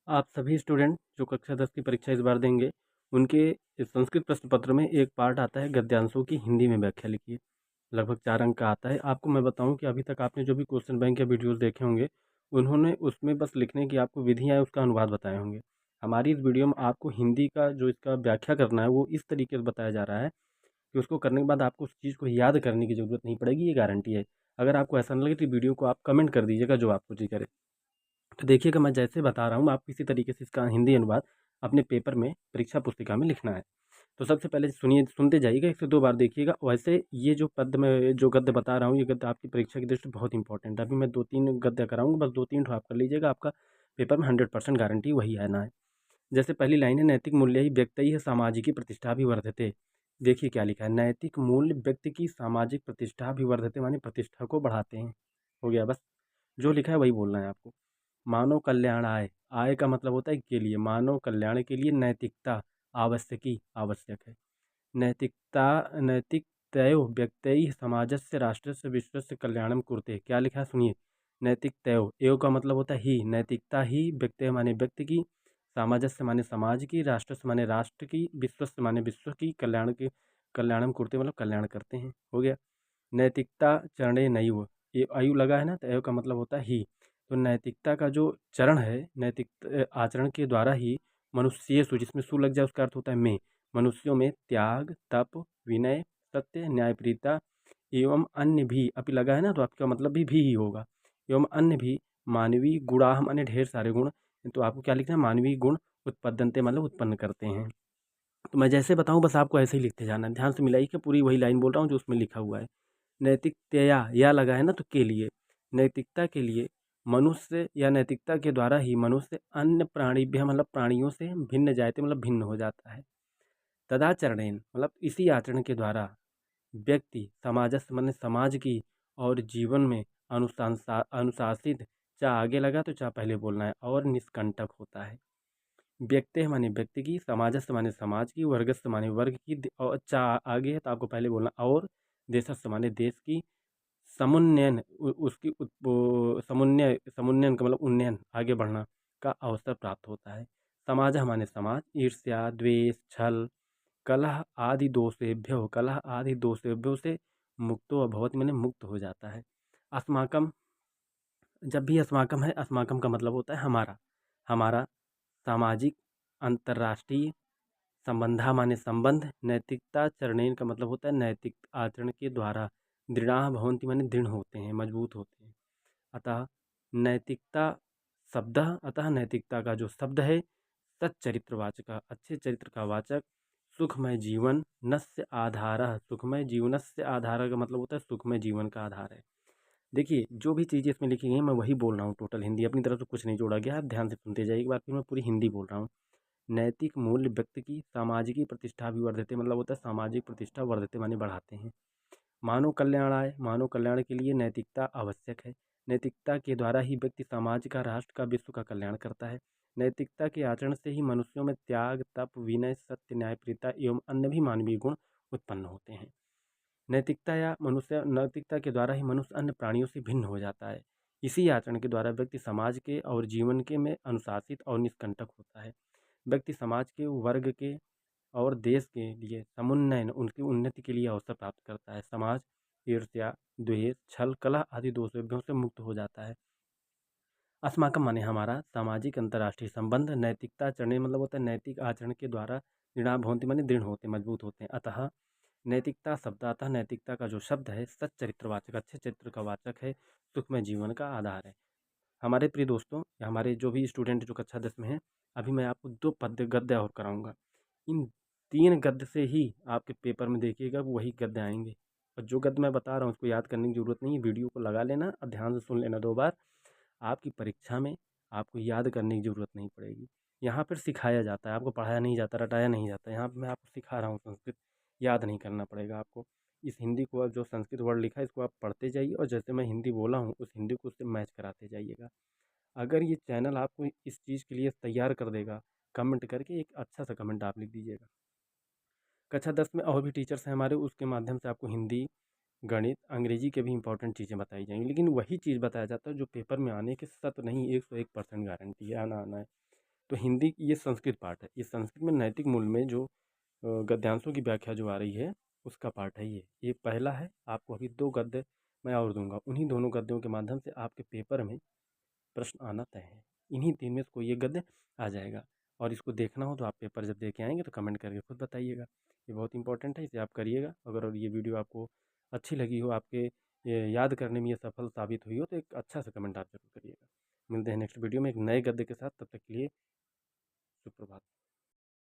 आप सभी स्टूडेंट जो कक्षा 10 की परीक्षा इस बार देंगे, उनके इस संस्कृत प्रश्न पत्र में एक पार्ट आता है गद्यांशों की हिंदी में व्याख्या लिखिए। लगभग 4 अंक का आता है। आपको मैं बताऊं कि अभी तक आपने जो भी क्वेश्चन बैंक या वीडियोस देखे होंगे, उन्होंने उसमें बस लिखने की आपको विधियाँ है उसका अनुवाद बताए होंगे। हमारी इस वीडियो में आपको हिंदी का जो इसका व्याख्या करना है वो इस तरीके से बताया जा रहा है कि उसको करने के बाद आपको उस चीज़ को याद करने की ज़रूरत नहीं पड़ेगी, ये गारंटी है। अगर आपको ऐसा न लगे तो वीडियो को आप कमेंट कर दीजिएगा जो आपको जी करे। तो देखिएगा मैं जैसे बता रहा हूँ, आप इसी तरीके से इसका हिंदी अनुवाद अपने पेपर में परीक्षा पुस्तिका में लिखना है। तो सबसे पहले सुनिए, सुनते जाइएगा, 1 से 2 बार देखिएगा। वैसे ये जो पद मैं जो गद्य बता रहा हूँ, ये गद्य आपकी परीक्षा की दृष्टि से बहुत इंपॉर्टेंट है। अभी मैं 2-3 गद्य कराऊँगा, बस 2-3 ठो आप कर लीजिएगा, आपका पेपर में 100% गारंटी वही आना है। जैसे पहली लाइन है, नैतिक मूल्य ही व्यक्ति सामाजिकी प्रतिष्ठा भी वर्धते। देखिए क्या लिखा है, नैतिक मूल्य व्यक्ति की सामाजिक प्रतिष्ठा भी वर्धते, माने प्रतिष्ठा को बढ़ाते हैं। हो गया बस, जो लिखा है वही बोलना है आपको। मानव कल्याण आय, आय का मतलब होता है के लिए, मानव कल्याण के लिए नैतिकता आवश्यकी आवश्यक है। नैतिकता नैतिकतयो व्यक्तैः समाजस्य राष्ट्रस्य विश्वस्य कल्याणं कुरुते। क्या लिखा है सुनिए, नैतिकतयो, एव का मतलब होता है ही, नैतिकता ही व्यक्ति माने व्यक्ति की, समाजस्य माने समाज की, राष्ट्रस्य माने राष्ट्र की, विश्वस्य माने विश्व की, कल्याण के कल्याणम कुरुते मतलब कल्याण करते हैं। हो गया। नैतिकता चरणे नैव, ये आयु लगा है ना, तो एव का मतलब होता है ही। तो नैतिकता का जो चरण है, नैतिक आचरण के द्वारा ही मनुष्येषु, जिसमें सु लग जाए उसका अर्थ होता है में, मनुष्यों में त्याग, तप, विनय, सत्य, न्यायप्रियता एवं अन्य भी, अपि लगा है ना तो आपका मतलब भी ही होगा, एवं अन्य भी मानवीय गुणाह माने ढेर सारे गुण। तो आपको क्या लिखना है, मानवीय गुण उत्पद्यन्ते मतलब उत्पन्न करते हैं। तो मैं जैसे बताऊं बस आपको ऐसे ही लिखते जाना है, ध्यान से मिलाइए कि पूरी वही लाइन बोल रहा हूँ जो उसमें लिखा हुआ है। नैतिकतया, या लगा है ना तो के लिए, नैतिकता के लिए मनुष्य या नैतिकता के द्वारा ही मनुष्य अन्य प्राणीभ्य मतलब प्राणियों से भिन्न जायते मतलब भिन्न हो जाता है। तदाचरणेन मतलब इसी आचरण के द्वारा व्यक्ति समाजस्य माने समाज की और जीवन में अनुशासित, चाहे आगे लगा तो चाहे पहले बोलना है, और निष्कंटक होता है। व्यक्ति माने व्यक्ति की, समाजस्य माने समाज की, वर्गस्य माने वर्ग की, और चाहे आगे है तो आपको पहले बोलना, और देशस्य माने देश की, समुन्नयन उसकी समुन्नयन का मतलब उन्नयन आगे बढ़ना का अवसर प्राप्त होता है। समाज माने समाज, ईर्ष्या, द्वेष, छल, कलह आदि दोषेभ्यो, कलह आदि दोषेभ्यो से मुक्तो अभवति माने मुक्त हो जाता है। अस्माकम, जब भी अस्माकम है, अस्माकम का मतलब होता है हमारा, हमारा सामाजिक अंतर्राष्ट्रीय संबंधा माने संबंध, नैतिकता चरणेन का मतलब होता है नैतिक आचरण के द्वारा, दृढ़ा भवन्ति माने दृढ़ होते हैं, मजबूत होते हैं। अतः नैतिकता शब्द, अतः नैतिकता का जो शब्द है, सच्चरित्रवाचक, अच्छे चरित्र का वाचक, सुखमय जीवन नस्य आधार, सुखमय जीवनस्य आधार का मतलब होता है सुखमय जीवन का आधार है। देखिए जो भी चीज़ें इसमें लिखी गई हैं मैं वही बोल रहा हूँ, टोटल हिंदी, अपनी तरफ से कुछ नहीं जोड़ा गया। आप ध्यान से सुनते जाइए, एक बार फिर मैं पूरी हिंदी बोल रहा हूँ। नैतिक मूल्य व्यक्ति की सामाजिक प्रतिष्ठा भी वर्धते मतलब होता है सामाजिक प्रतिष्ठा वर्धते माने बढ़ाते हैं। मानव कल्याणाय, मानव कल्याण के लिए नैतिकता आवश्यक है। नैतिकता के द्वारा ही व्यक्ति समाज का, राष्ट्र का, विश्व का कल्याण करता है। नैतिकता के आचरण से ही मनुष्यों में त्याग, तप, विनय, सत्य, न्यायप्रियता एवं अन्य भी मानवीय गुण उत्पन्न होते हैं। नैतिकता के द्वारा ही मनुष्य अन्य प्राणियों से भिन्न हो जाता है। इसी आचरण के द्वारा व्यक्ति समाज के और जीवन के में अनुशासित और निष्कंटक होता है। व्यक्ति समाज के, वर्ग के और देश के लिए समुन्नयन, उनकी उन्नति के लिए अवसर प्राप्त करता है। समाज ईर्ष्या, द्वेष, छल, कलह आदि दोषों से मुक्त हो जाता है। अस्माकम माने हमारा, सामाजिक अंतर्राष्ट्रीय संबंध, नैतिकता चरण मतलब होता है नैतिक आचरण के द्वारा, दृढ़ा भवन्ति माने दृढ़ होते, मजबूत होते हैं। अतः नैतिकता शब्द, अतः नैतिकता का जो शब्द है, सच्चरित्रवाचक, अच्छे चरित्र का वाचक है, सुखमय जीवन का आधार है। हमारे प्रिय दोस्तों, या हमारे जो भी स्टूडेंट जो कक्षा 10 में हैं, अभी मैं आपको 2 पद्य गद्य और कराऊंगा। इन 3 गद्य से ही आपके पेपर में देखिएगा वही गद्य आएंगे। और जो गद्य मैं बता रहा हूँ उसको याद करने की ज़रूरत नहीं है, वीडियो को लगा लेना और ध्यान से सुन लेना 2 बार। आपकी परीक्षा में आपको याद करने की ज़रूरत नहीं पड़ेगी। यहाँ पर सिखाया जाता है, आपको पढ़ाया नहीं जाता, रटाया नहीं जाता। यहाँ पर मैं आपको सिखा रहा हूँ संस्कृत, याद नहीं करना पड़ेगा आपको। इस हिंदी को, जो संस्कृत वर्ड लिखा है इसको आप पढ़ते जाइए, और जैसे मैं हिंदी बोला हूँ उस हिंदी को उससे मैच कराते जाइएगा। अगर ये चैनल आपको इस चीज़ के लिए तैयार कर देगा, कमेंट करके एक अच्छा सा कमेंट आप लिख दीजिएगा। कक्षा 10 में और भी टीचर्स हैं हमारे, उसके माध्यम से आपको हिंदी, गणित, अंग्रेजी के भी इंपॉर्टेंट चीज़ें बताई जाएंगी, लेकिन वही चीज़ बताया जाता है जो पेपर में आने के सत नहीं 101% गारंटी है, आना आना है। तो हिंदी ये संस्कृत पार्ट है। ये संस्कृत में नैतिक मूल्य में जो गद्यांशों की व्याख्या जो आ रही है उसका पार्ट है ये पहला है। आपको अभी 2 गद्य मैं और दूंगा, उन्हीं दोनों गद्यों के माध्यम से आपके पेपर में प्रश्न आना तय है। इन्हीं 3 में से कोई एक गद्य आ जाएगा। और इसको देखना हो तो आप पेपर जब दे के आएंगे तो कमेंट करके खुद बताइएगा। ये बहुत इंपॉर्टेंट है, इसे आप करिएगा। अगर ये वीडियो आपको अच्छी लगी हो, आपके याद करने में ये सफल साबित हुई हो, तो एक अच्छा सा कमेंट आप जरूर करिएगा। मिलते हैं नेक्स्ट वीडियो में एक नए गद्य के साथ। तब तक के लिए सुप्रभात।